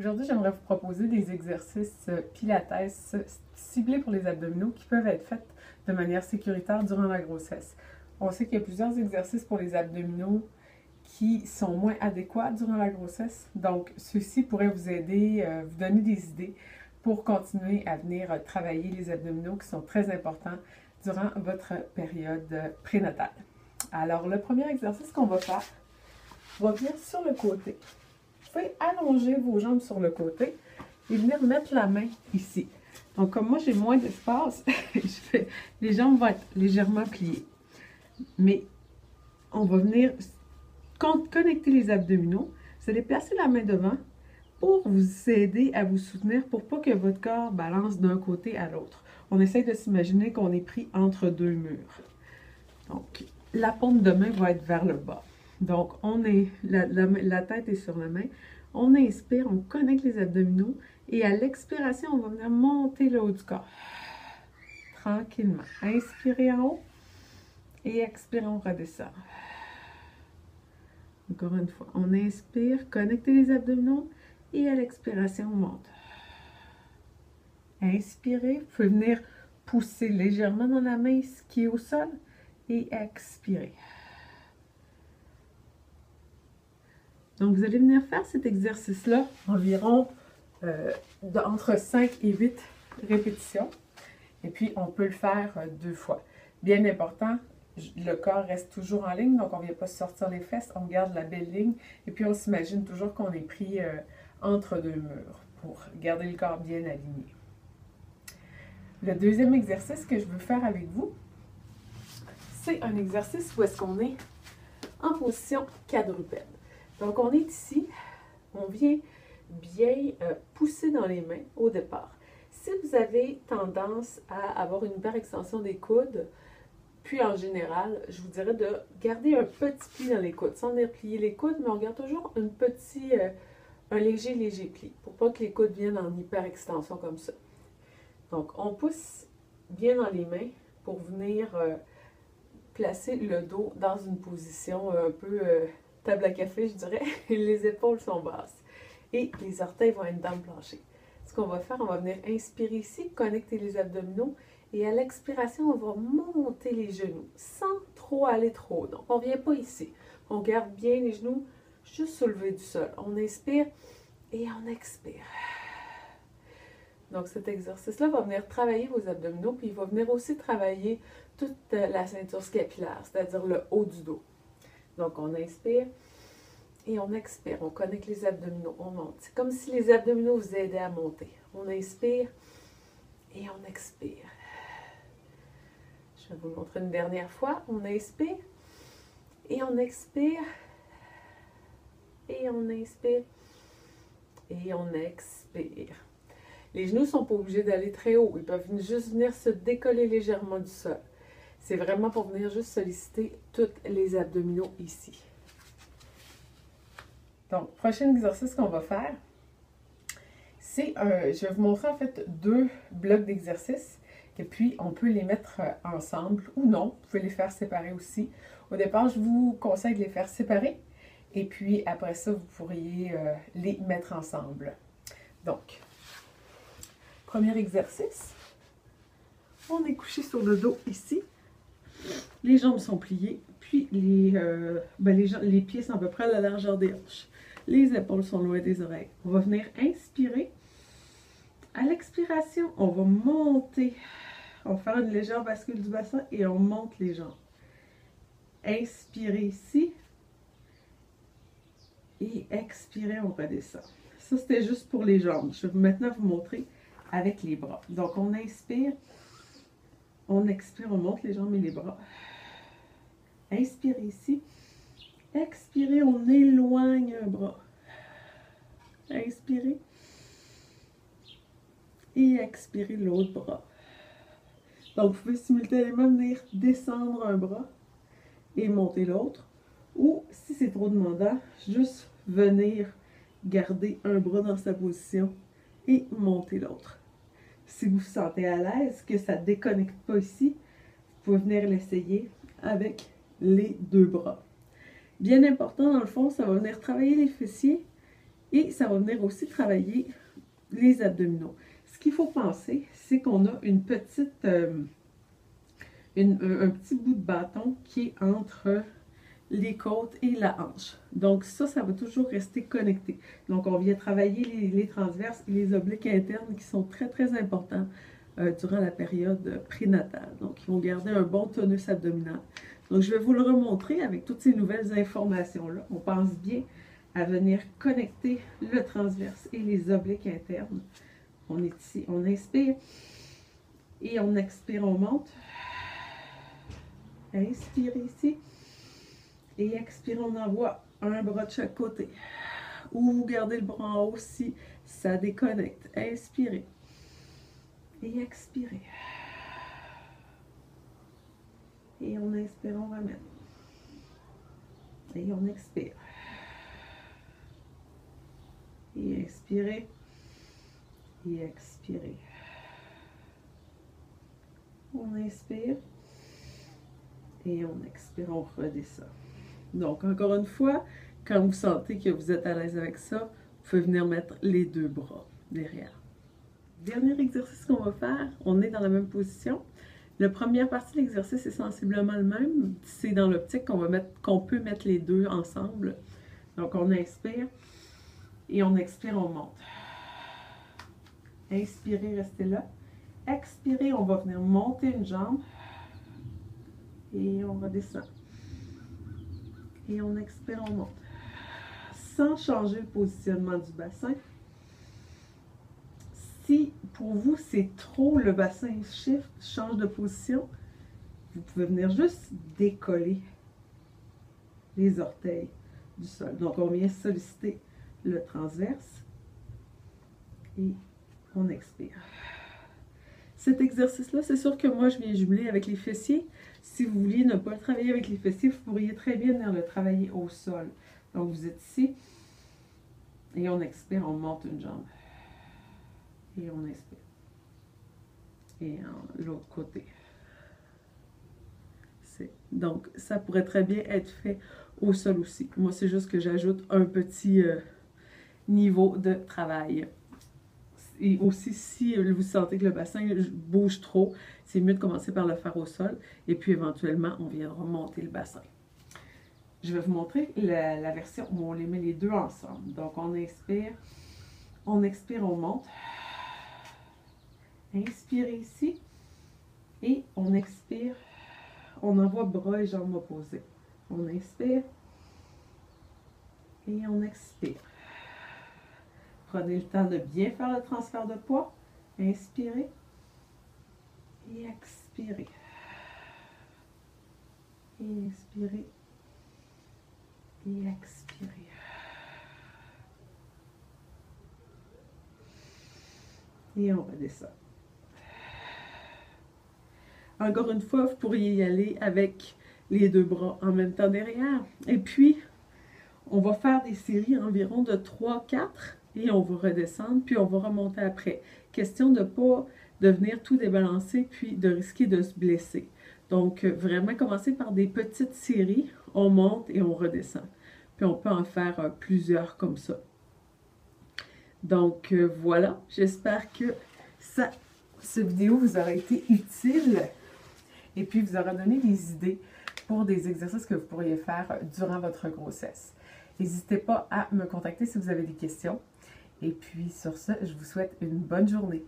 Aujourd'hui, j'aimerais vous proposer des exercices pilates ciblés pour les abdominaux qui peuvent être faits de manière sécuritaire durant la grossesse. On sait qu'il y a plusieurs exercices pour les abdominaux qui sont moins adéquats durant la grossesse. Donc, ceux-ci pourraient vous aider, vous donner des idées pour continuer à venir travailler les abdominaux qui sont très importants durant votre période prénatale. Alors, le premier exercice qu'on va faire, on va venir sur le côté. Vous pouvez allonger vos jambes sur le côté et venir mettre la main ici. Donc, comme moi, j'ai moins d'espace, les jambes vont être légèrement pliées. Mais on va venir connecter les abdominaux. Vous allez placer la main devant pour vous aider à vous soutenir pour pas que votre corps balance d'un côté à l'autre. On essaie de s'imaginer qu'on est pris entre deux murs. Donc, la paume de main va être vers le bas. Donc, la tête est sur la main. On inspire, on connecte les abdominaux. Et à l'expiration, on va venir monter le haut du corps. Tranquillement. Inspirez en haut. Et expirez, on redescend. Encore une fois. On inspire, connectez les abdominaux. Et à l'expiration, on monte. Inspirez. Vous pouvez venir pousser légèrement dans la main ce qui est au sol. Et expirez. Donc, vous allez venir faire cet exercice-là environ entre 5 et 8 répétitions. Et puis, on peut le faire 2 fois. Bien important, le corps reste toujours en ligne, donc on ne vient pas sortir les fesses, on garde la belle ligne. Et puis, on s'imagine toujours qu'on est pris entre deux murs pour garder le corps bien aligné. Le deuxième exercice que je veux faire avec vous, c'est un exercice où est-ce qu'on est en position quadrupède. Donc, on est ici, on vient bien pousser dans les mains au départ. Si vous avez tendance à avoir une hyperextension des coudes, puis en général, je vous dirais de garder un petit pli dans les coudes, sans venir plier les coudes, mais on garde toujours un léger pli, pour pas que les coudes viennent en hyperextension comme ça. Donc, on pousse bien dans les mains pour venir placer le dos dans une position un peu table à café, je dirais. Les épaules sont basses et les orteils vont être dans le plancher. Ce qu'on va faire, on va venir inspirer ici, connecter les abdominaux et à l'expiration, on va monter les genoux sans trop aller trop haut. Donc, on ne vient pas ici. On garde bien les genoux juste soulevés du sol. On inspire et on expire. Donc, cet exercice-là va venir travailler vos abdominaux, puis il va venir aussi travailler toute la ceinture scapulière, c'est-à-dire le haut du dos. Donc, on inspire et on expire. On connecte les abdominaux, on monte. C'est comme si les abdominaux vous aidaient à monter. On inspire et on expire. Je vais vous le montrer une dernière fois. On inspire et on expire et on inspire et on expire. Les genoux ne sont pas obligés d'aller très haut. Ils peuvent juste venir se décoller légèrement du sol. C'est vraiment pour venir juste solliciter tous les abdominaux ici. Donc, prochain exercice qu'on va faire, c'est je vais vous montrer en fait 2 blocs d'exercices. Et puis, on peut les mettre ensemble ou non. Vous pouvez les faire séparer aussi. Au départ, je vous conseille de les faire séparer. Et puis, après ça, vous pourriez les mettre ensemble. Donc, premier exercice. On est couché sur le dos ici. Les jambes sont pliées. Puis, les pieds sont à peu près à la largeur des hanches. Les épaules sont loin des oreilles. On va venir inspirer. À l'expiration, on va monter. On va faire une légère bascule du bassin et on monte les jambes. Inspirez ici. Et expirez, on redescend. Ça, c'était juste pour les jambes. Je vais maintenant vous montrer avec les bras. Donc, on inspire. On expire, on monte les jambes et les bras. Inspirez ici. Expirez, on éloigne un bras. Inspirez. Et expirez l'autre bras. Donc, vous pouvez simultanément venir descendre un bras et monter l'autre. Ou, si c'est trop demandant, juste venir garder un bras dans sa position et monter l'autre. Si vous vous sentez à l'aise, que ça ne déconnecte pas ici, vous pouvez venir l'essayer avec les 2 bras. Bien important, dans le fond, ça va venir travailler les fessiers Et ça va venir aussi travailler les abdominaux. Ce qu'il faut penser, c'est qu'on a une petite, un petit bout de bâton qui est entre les côtes et la hanche. Donc ça va toujours rester connecté. Donc on vient travailler les transverses et les obliques internes qui sont très très importants durant la période prénatale. Donc ils vont garder un bon tonus abdominal. Donc je vais vous le remontrer avec toutes ces nouvelles informations-là. On pense bien à venir connecter le transverse et les obliques internes. On est ici, on inspire et on expire, on monte. Inspire ici. Et expire, on envoie un bras de chaque côté. Ou vous gardez le bras en haut si ça déconnecte. Inspirez. Et expirez. Et on inspire, on ramène. Et on expire. Et expirez. Et expirez. On inspire. Et on expire, on redescend. Donc, encore une fois, quand vous sentez que vous êtes à l'aise avec ça, vous pouvez venir mettre les deux bras derrière. Dernier exercice qu'on va faire, on est dans la même position. La première partie de l'exercice est sensiblement le même. C'est dans l'optique qu'on peut mettre les deux ensemble. Donc, on inspire et on expire, on monte. Inspirez, restez là. Expirez, on va venir monter une jambe et on redescend. Et on expire, on monte. Sans changer le positionnement du bassin. Si pour vous c'est trop, le bassin shift, change de position, vous pouvez venir juste décoller les orteils du sol. Donc on vient solliciter le transverse et on expire. Cet exercice-là, c'est sûr que moi je viens jumeler avec les fessiers. Si vous vouliez ne pas le travailler avec les fessiers, vous pourriez très bien venir le travailler au sol. Donc vous êtes ici et on expire, on monte une jambe. Et on inspire. Et l'autre côté. Donc, ça pourrait très bien être fait au sol aussi. Moi, c'est juste que j'ajoute un petit niveau de travail. Et aussi, si vous sentez que le bassin bouge trop, c'est mieux de commencer par le faire au sol. Et puis, éventuellement, on viendra monter le bassin. Je vais vous montrer la version où on les met les deux ensemble. Donc, on inspire, on expire, on monte. Inspirez ici et on expire, on envoie bras et jambes opposés. On inspire et on expire. Prenez le temps de bien faire le transfert de poids. Inspirez et expirez. Et inspirez et expirez. Et on redescend. Encore une fois, vous pourriez y aller avec les deux bras en même temps derrière. Et puis, on va faire des séries environ de 3-4 et on va redescendre, puis on va remonter après. Question de ne pas venir tout débalancer, puis de risquer de se blesser. Donc, vraiment commencer par des petites séries. On monte et on redescend. Puis, on peut en faire plusieurs comme ça. Donc, voilà. J'espère que cette vidéo vous aura été utile. Et puis, vous aura donné des idées pour des exercices que vous pourriez faire durant votre grossesse. N'hésitez pas à me contacter si vous avez des questions. Et puis, sur ce, je vous souhaite une bonne journée.